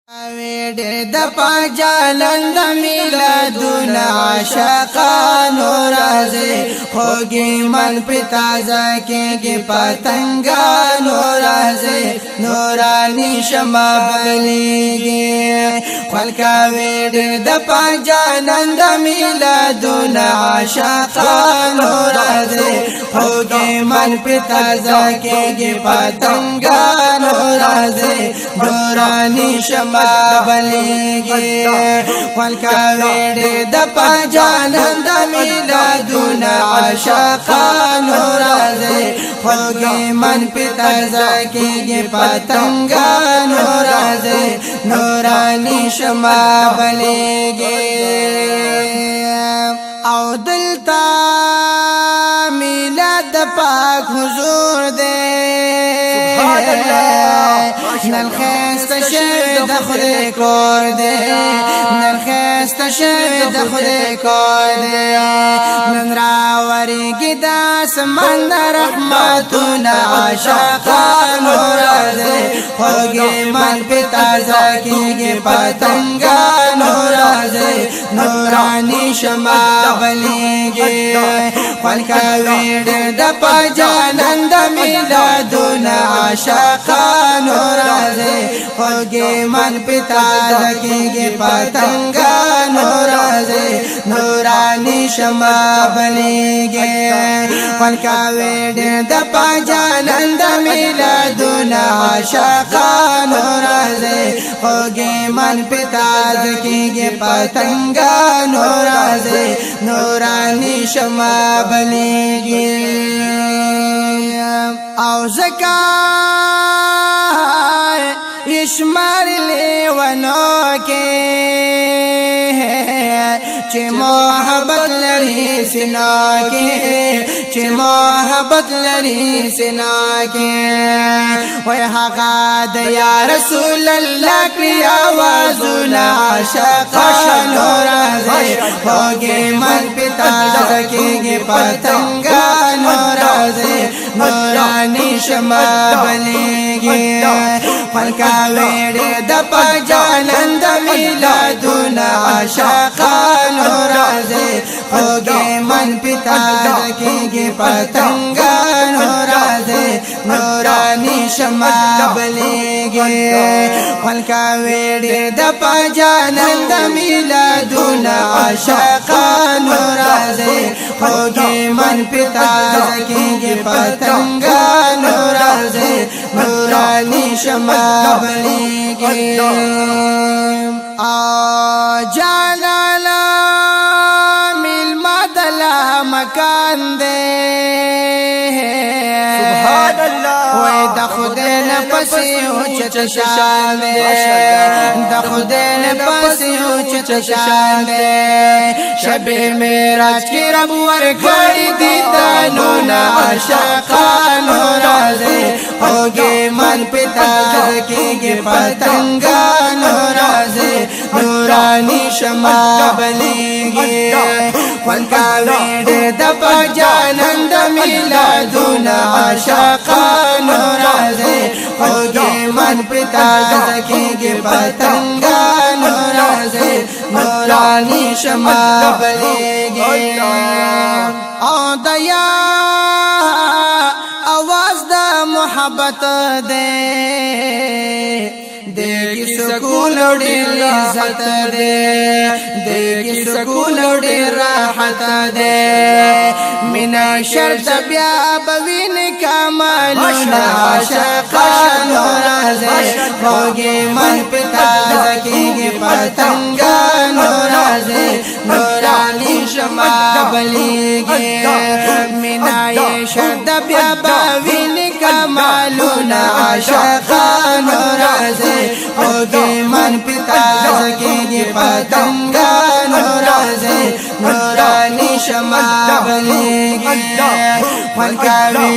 د پاک جانان د میلادونه عاشقانو راځي خوږی من په تازه کېږي پتنګانو راځي نوراني شمع بلیږي خلکاوي د پاک جانان د میلادونه عاشقانو راځي خوږی من په تازه کېږي پتنګانو راځي نوراني شمع بلیږي خلکاوي د پاک جانان د میلادونه عاشقانو راځي خوږی من په تازه کېږي پتنګانو راځي نوراني شمع بلیږي او دلته میلاد د پاک حضور دی نن خسته شوی د خدای کور دی نن خسته شوی د خدای کور دی نن راوریږي د اسمان د رحمتونه عاشقانو راځي خوږی من په تازه کېږي پتنګانو راځي نوراني شمع بلیږي خلکاوي د پاک جانان د میلادونه عاشقانو راځي خوږی من په تازه کېږي پتنګانو راځي نوراني شمع بلیږي خلکاوي د پاک جانان د میلادونه عاشقانو راځي خوږی من په تازه کېږي پتنګانو راځي نوراني شمع بلیږي او زکار اشمار لیونو کې چې محبت لري سنا کې چې محبت لري سنا کې وای هغه د یا رسول الله کړي आवाजونه عاشقانو راځي خوږی من په تازه کېږي پتنګانو راځي نوراني شمع بلیږي خلکاوي د پاک جانان د میلادونه عاشقانو راځي خوږی من په تازه کېږي پتنګانو راځي نوراني شمع بلیږي خلکاوي د پاک جانان د میلادونه عاشقانو راځي خوږی من په تازه کېږي پتنګانو راځي نوراني شمع بلیږي جانانا میلمه مکان دی سبحان الله وای د خدای نه پسې اوچت شان دی د خدای نه پسې اوچت شان دی شب معراج کې رب ورکړي دي دانونه عاشقانو راځي خوږی من په تازه کېږي پتنګانو راځي نوراني شمع بلیږي خلکاوي د پاک جانان د میلادونه عاشقانو راځي خوږی من په تازه کېږي پتنګانو راځي نوراني شمع بلیږي او دیا आवाज د محبت دے دیگی سکون ډیر عزت دے دیگی سکون ډیر راحت دے مینا شرط بیا بوین کمالونه عاشقانو راځي خوږی من په تازه کېږي پتنګانو راځي نوراني شمع بلیږي مینا شرط بیا بوین کمالونه عاشقانو راځي خوږی من په تازه کېږي پتنګانو راځي نوراني شمع بلیږي خلکاوي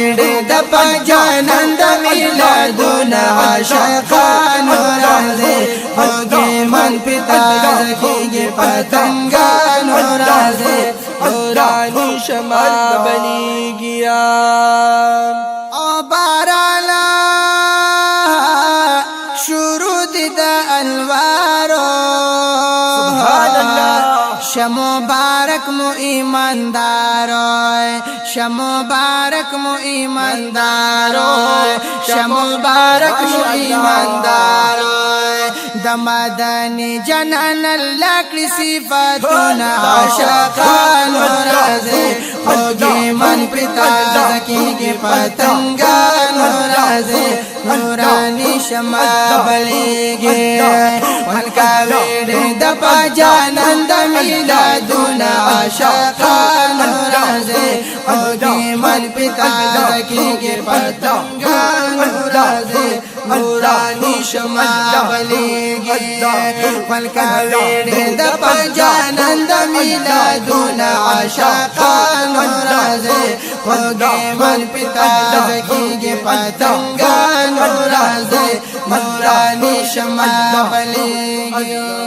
د پاک جانان د میلادونه عاشقانو راځي خوږی من په تازه کېږي پتنګانو راځي نوراني شمع بلیږي او باران شروع د انوارو سبحان الله مبارک مو ایماندارو مبارک مو ایماندارو مبارک مو ایماندارو د مدني جنان لکړي صفاتونه عاشقان راځي اوږي من پتا زکیږي پتنګان راځي نورانی شمع بلیږي ولکا ویډ د پجانان د میلادونه عاشقان راځي اوږي من پتا زکیږي پتنګان راځي نورانی شمع بلیږي ولکا ویډ د پجانان د میلادونه عاشقان راځي اوږي من پتا زکیږي پتنګان راځي نورانی شمع بلیږي